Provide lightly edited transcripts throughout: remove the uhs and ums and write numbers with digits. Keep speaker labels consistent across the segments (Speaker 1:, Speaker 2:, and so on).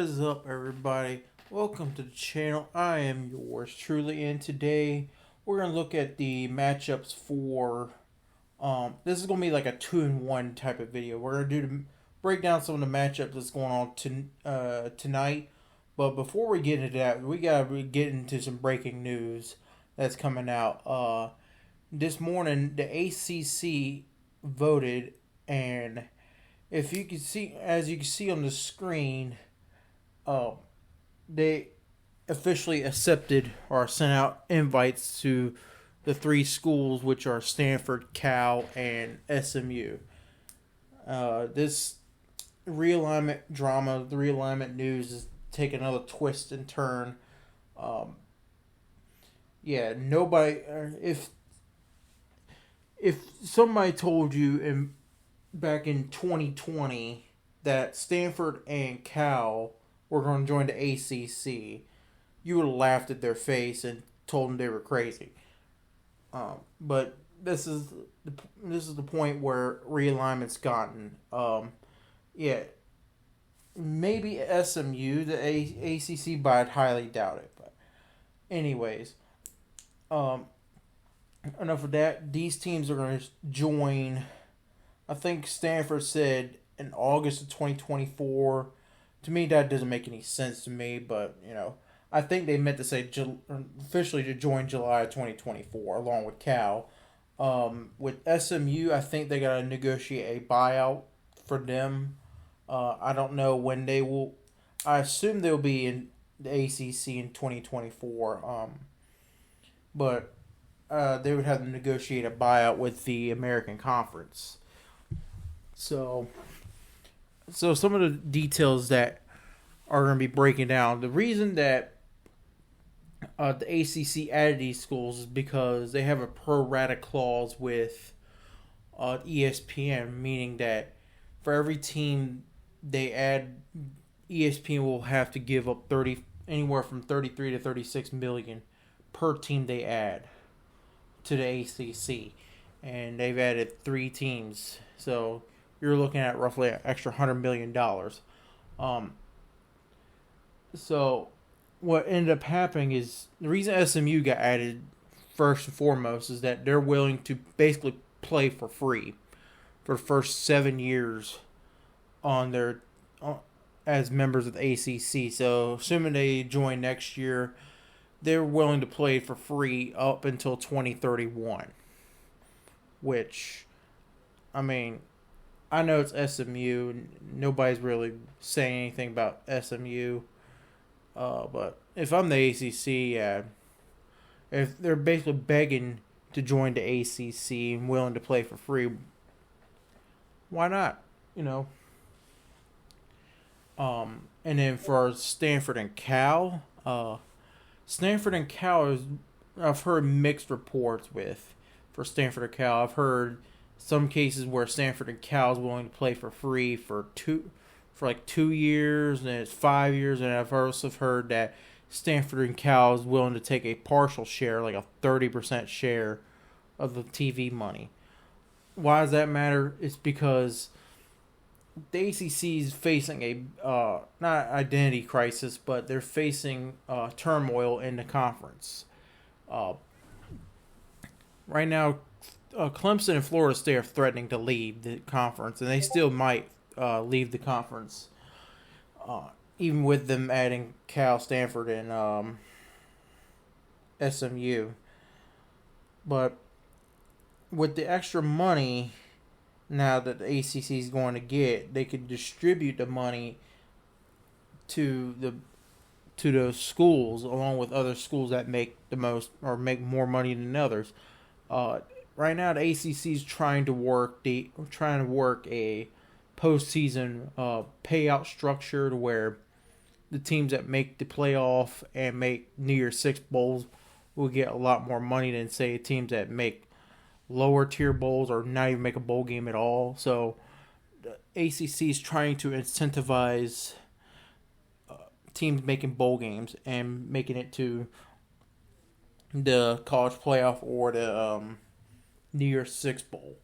Speaker 1: is up, everybody? Welcome to the channel. I am yours truly, and today we're gonna look at the matchups for. This is gonna be like a 2-in-1 type of video. We're gonna break down some of the matchups that's going on tonight. But before we get into that, we gotta get into some breaking news that's coming out. This morning the ACC voted, and if you can see, as you can see on the screen, they officially accepted or sent out invites to the three schools, which are Stanford, Cal, and SMU. This realignment drama, the realignment news, is taking another twist and turn. Nobody. If somebody told you back in 2020 that Stanford and Cal were going to join the ACC, you would have laughed at their face and told them they were crazy. But this is the point where realignment's gotten. Maybe SMU, the ACC, but I'd highly doubt it. But anyways, enough of that. These teams are going to join. I think Stanford said in August of 2024. To me, that doesn't make any sense to me, but, I think they meant to say officially to join July of 2024, along with Cal. With SMU, I think they got to negotiate a buyout for them. I don't know when they will. I assume they'll be in the ACC in 2024. But they would have to negotiate a buyout with the American Conference. So some of the details that are going to be breaking down. The reason that the ACC added these schools is because they have a pro rata clause with ESPN, meaning that for every team they add, ESPN will have to give up anywhere from 33 to 36 million per team they add to the ACC, and they've added 3 teams, so you're looking at roughly an extra $100 million. So what ended up happening is the reason SMU got added first and foremost is that they're willing to basically play for free for the first 7 years as members of the ACC. So assuming they join next year, they're willing to play for free up until 2031. Which, I mean, I know it's SMU. Nobody's really saying anything about SMU. But if I'm the ACC, if they're basically begging to join the ACC and willing to play for free, why not? And then for Stanford and Cal, I've heard mixed reports with. For Stanford and Cal, I've heard some cases where Stanford and Cal is willing to play for free for 2 years, and it's 5 years, and I've also heard that Stanford and Cal is willing to take a partial share, like a 30% share of the TV money. Why does that matter? It's because the ACC is facing a not identity crisis, but they're facing turmoil in the conference. Right now, Clemson and Florida State are threatening to leave the conference, and they still might leave the conference, even with them adding Cal, Stanford, and SMU. But with the extra money now that the ACC is going to get, they could distribute the money to those schools, along with other schools that make the most or make more money than others. Right now, the ACC is trying to work a postseason payout structure to where the teams that make the playoff and make New Year's Six bowls will get a lot more money than, say, teams that make lower tier bowls or not even make a bowl game at all. So the ACC is trying to incentivize teams making bowl games and making it to the college playoff or the New Year's Six bowl.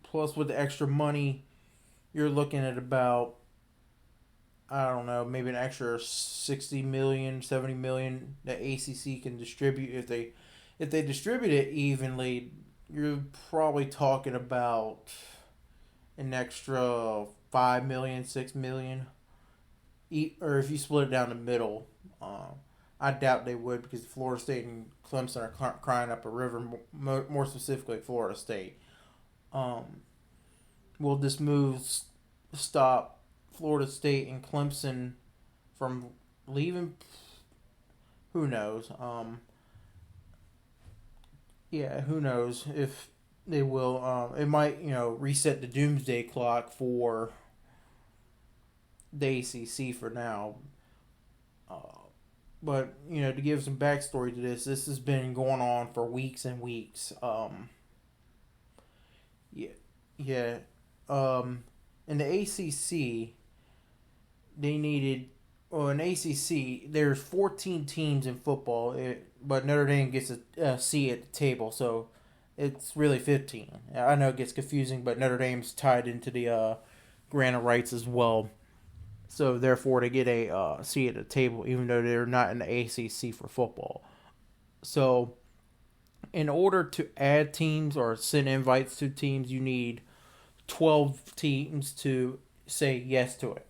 Speaker 1: Plus, with the extra money, you're looking at about I don't know, maybe an extra 60 million, 70 million that ACC can distribute. If they distribute it evenly, you're probably talking about an extra 5 million, 6 million. Or if you split it down the middle, I doubt they would, because Florida State and Clemson are crying up a river, more specifically Florida State. Will this move stop Florida State and Clemson from leaving? Who knows? Yeah, who knows if they will. It might, reset the doomsday clock for the ACC for now. But, to give some backstory to this has been going on for weeks and weeks. Yeah. In the ACC, they needed. Well, in ACC, there's 14 teams in football, but Notre Dame gets a seat at the table, so it's really 15. I know it gets confusing, but Notre Dame's tied into the grant of rights as well. So, therefore, they get a seat at the table, even though they're not in the ACC for football. So, in order to add teams or send invites to teams, you need 12 teams to say yes to it.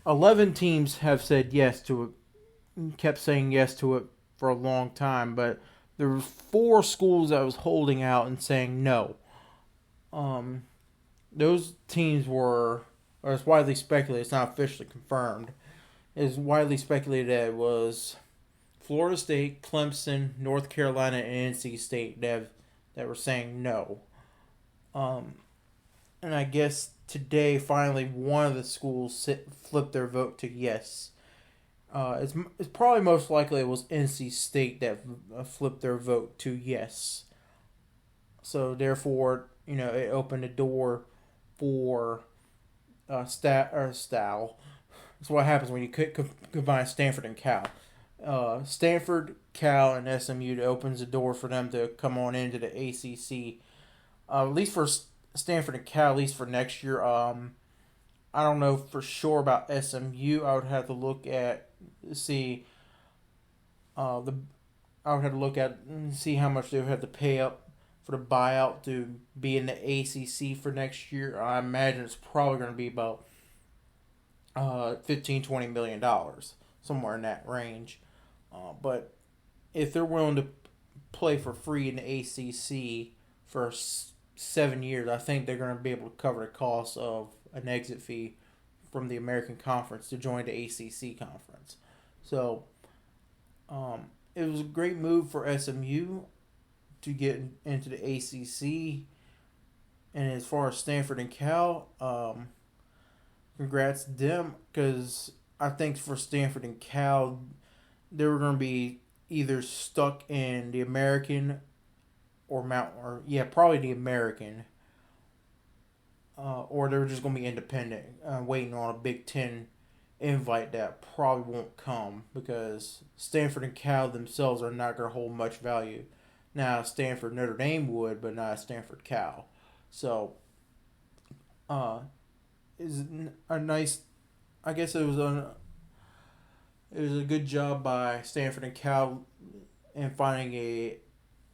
Speaker 1: 11 teams have said yes to it, kept saying yes to it for a long time, but there were 4 schools that was holding out and saying no. Those teams were, or it's widely speculated, it's not officially confirmed, it's widely speculated that it was Florida State, Clemson, North Carolina, and NC State that were saying no. And I guess today, finally, one of the schools flipped their vote to yes. It's probably most likely it was NC State that flipped their vote to yes. So, therefore, it opened the door for Style. That's what happens when you combine Stanford and Cal. Stanford, Cal, and SMU, it opens the door for them to come on into the ACC. At least for Stanford and Cal, at least for next year. I don't know for sure about SMU. I would have to look at see I would have to look at and see how much they would have to pay up for the buyout to be in the ACC for next year. I imagine it's probably going to be about $15-20 million, somewhere in that range. But if they're willing to play for free in the ACC for 7 years, I think they're going to be able to cover the cost of an exit fee from the American Conference to join the ACC conference. So, it was a great move for SMU to get into the ACC. And as far as Stanford and Cal, congrats to them, because I think for Stanford and Cal, they were going to be either stuck in the American probably the American, or they're just going to be independent, waiting on a Big Ten invite that probably won't come, because Stanford and Cal themselves are not going to hold much value. Now, Stanford Notre Dame would, but not Stanford Cal. So, is a nice. I guess it was a good job by Stanford and Cal in finding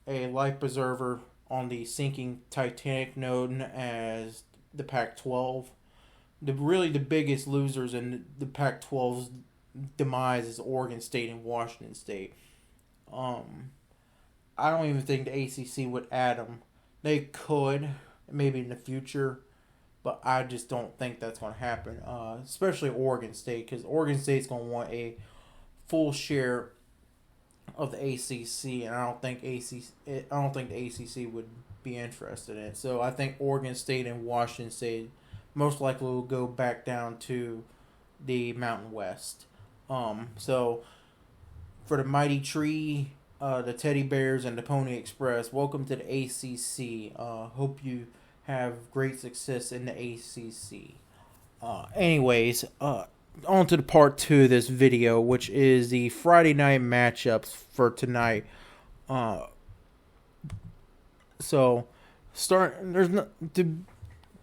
Speaker 1: a life preserver on the sinking Titanic known as the Pac-12. The biggest losers in the Pac-12's demise is Oregon State and Washington State. I don't even think the ACC would add them. They could, maybe in the future, but I just don't think that's going to happen. Especially Oregon State, because Oregon State's going to want a full share of the ACC, and I don't think the ACC would be interested in it. So I think Oregon State and Washington State most likely will go back down to the Mountain West. So for the Mighty Tree, the Teddy Bears, and the Pony Express, welcome to the ACC. Hope you have great success in the ACC. Anyways, on to the part 2 of this video, which is the Friday night matchups for tonight. So,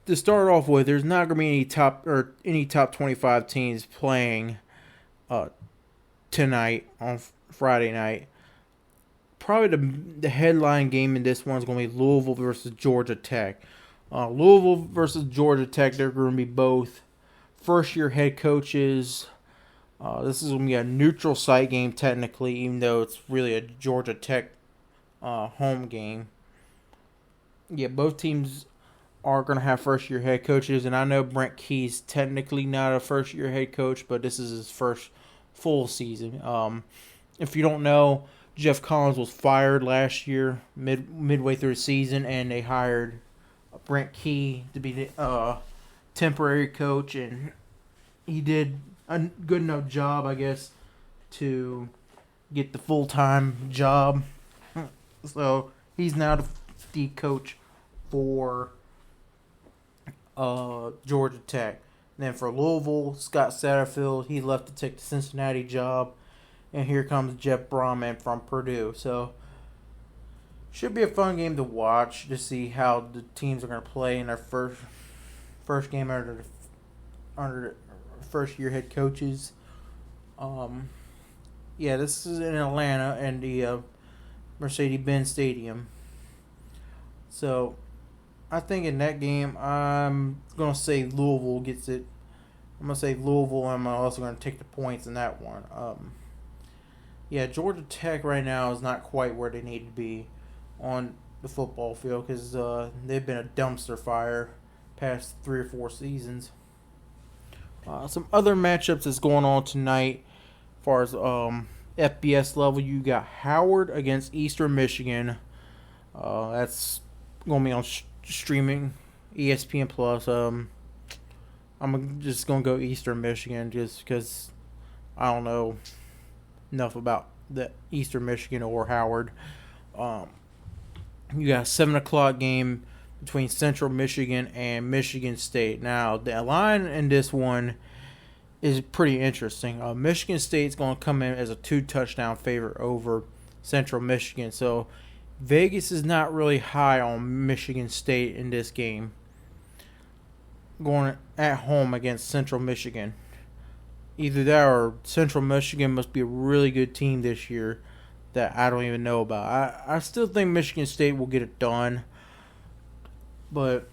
Speaker 1: to start off with, there's not going to be any top 25 teams playing tonight on Friday night. Probably the headline game in this one is going to be Louisville versus Georgia Tech. Louisville versus Georgia Tech, they're going to be both first-year head coaches. This is going to be a neutral site game technically, even though it's really a Georgia Tech home game. Yeah, both teams are going to have first-year head coaches, and I know Brent Key's technically not a first-year head coach, but this is his first full season. If you don't know, Jeff Collins was fired last year, midway through the season, and they hired Brent Key to be the temporary coach, and he did a good enough job, I guess, to get the full-time job. So he's now the coach for Georgia Tech. And then for Louisville, Scott Satterfield, he left to take the Cincinnati job. And here comes Jeff Brahman from Purdue. So should be a fun game to watch to see how the teams are going to play in their first game under first year head coaches. Yeah, this is in Atlanta and the Mercedes-Benz Stadium. So I think in that game I'm gonna say Louisville gets it. I'm gonna say Louisville, and I'm also gonna take the points in that one. Yeah, Georgia Tech right now is not quite where they need to be on the football field because they've been a dumpster fire past 3 or 4 seasons. Some other matchups that's going on tonight as far as FBS level. You got Howard against Eastern Michigan. That's going to be on streaming ESPN Plus. I'm just going to go Eastern Michigan just because I don't know enough about the Eastern Michigan or Howard. You got a 7 o'clock game between Central Michigan and Michigan State. Now, the line in this one is pretty interesting. Michigan State's going to come in as a 2-touchdown favorite over Central Michigan. So, Vegas is not really high on Michigan State in this game. Going at home against Central Michigan. Either that or Central Michigan must be a really good team this year that I don't even know about. I still think Michigan State will get it done. But,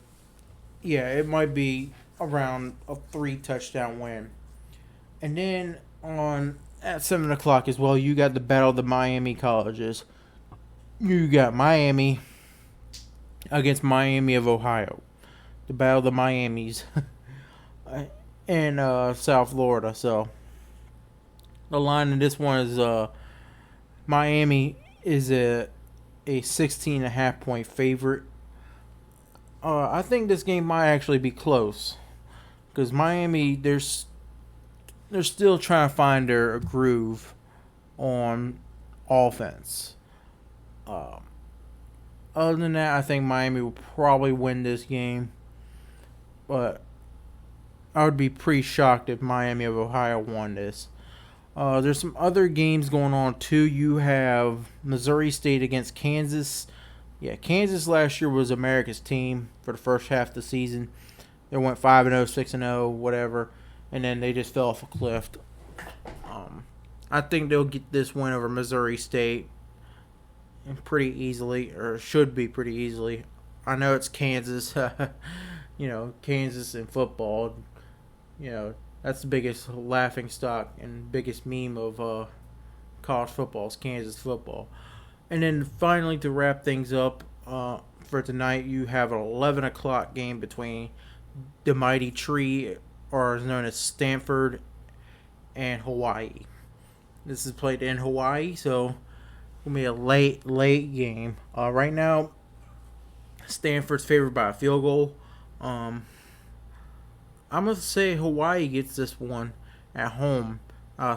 Speaker 1: yeah, it might be around a 3-touchdown win. And then at 7 o'clock as well, you got the battle of the Miami colleges. You got Miami against Miami of Ohio. The battle of the Miamis in South Florida. So, the line in this one is Miami is a 16.5 point favorite. I think this game might actually be close because Miami, they're still trying to find their groove on offense. Other than that, I think Miami will probably win this game, but I would be pretty shocked if Miami of Ohio won this. There's some other games going on too. You have Missouri State against Kansas. Yeah, Kansas last year was America's team for the first half of the season. They went 5-0, 6-0, whatever, and then they just fell off a cliff. I think they'll get this win over Missouri State pretty easily, or should be pretty easily. I know it's Kansas, Kansas in football. That's the biggest laughing stock and biggest meme of college football is Kansas football. And then finally, to wrap things up for tonight, you have an 11 o'clock game between the Mighty Tree, or is known as Stanford, and Hawaii. This is played in Hawaii, so it's going to be a late game. Right now, Stanford's favored by a field goal. I'm going to say Hawaii gets this one at home.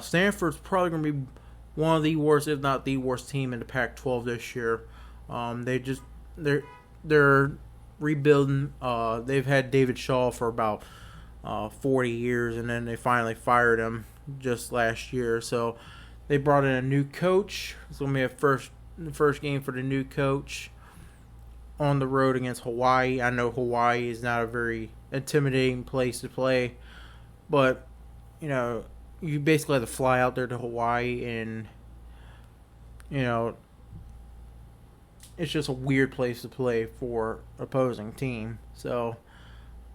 Speaker 1: Stanford's probably going to be one of the worst, if not the worst team in the Pac-12 this year. They're rebuilding. They've had David Shaw for about 40 years, and then they finally fired him just last year. So they brought in a new coach. It's going to be the first game for the new coach. on the road against Hawaii. I know Hawaii is not a very intimidating place to play, but you know, you basically have to fly out there to Hawaii, and you know, it's just a weird place to play for opposing team. So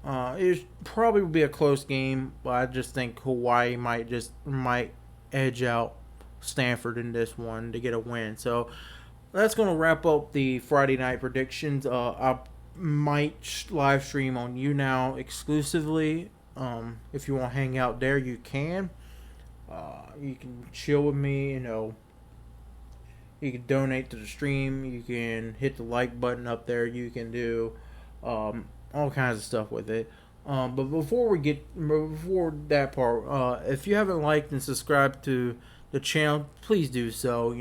Speaker 1: it probably will be a close game, but I just think Hawaii might edge out Stanford in this one to get a win. So that's going to wrap up the Friday night predictions. I might live stream on YouNow exclusively. If you want to hang out there, you can. You can chill with me. You can donate to the stream. You can hit the like button up there. You can do all kinds of stuff with it. But before that part, if you haven't liked and subscribed to the channel, please do so.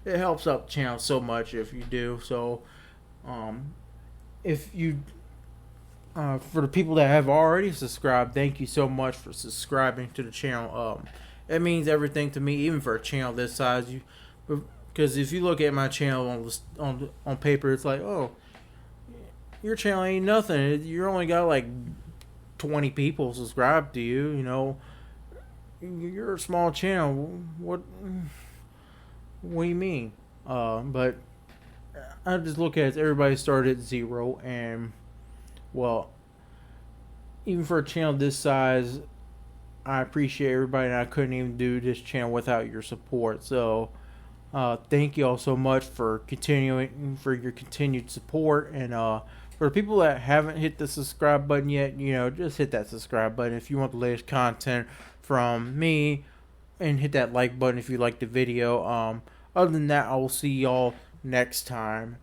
Speaker 1: It helps out the channel so much if you do. So, if you for the people that have already subscribed, thank you so much for subscribing to the channel. It means everything to me, even for a channel this size. Because if you look at my channel on paper, it's like, oh, your channel ain't nothing. You only got like 20 people subscribed to you. You're a small channel. What do you mean? But I just look at it. Everybody started at 0, and well, even for a channel this size, I appreciate everybody, and I couldn't even do this channel without your support. So, thank you all so much for your continued support, and for the people that haven't hit the subscribe button yet, just hit that subscribe button if you want the latest content from me, and hit that like button if you like the video. Other than that, I will see y'all next time.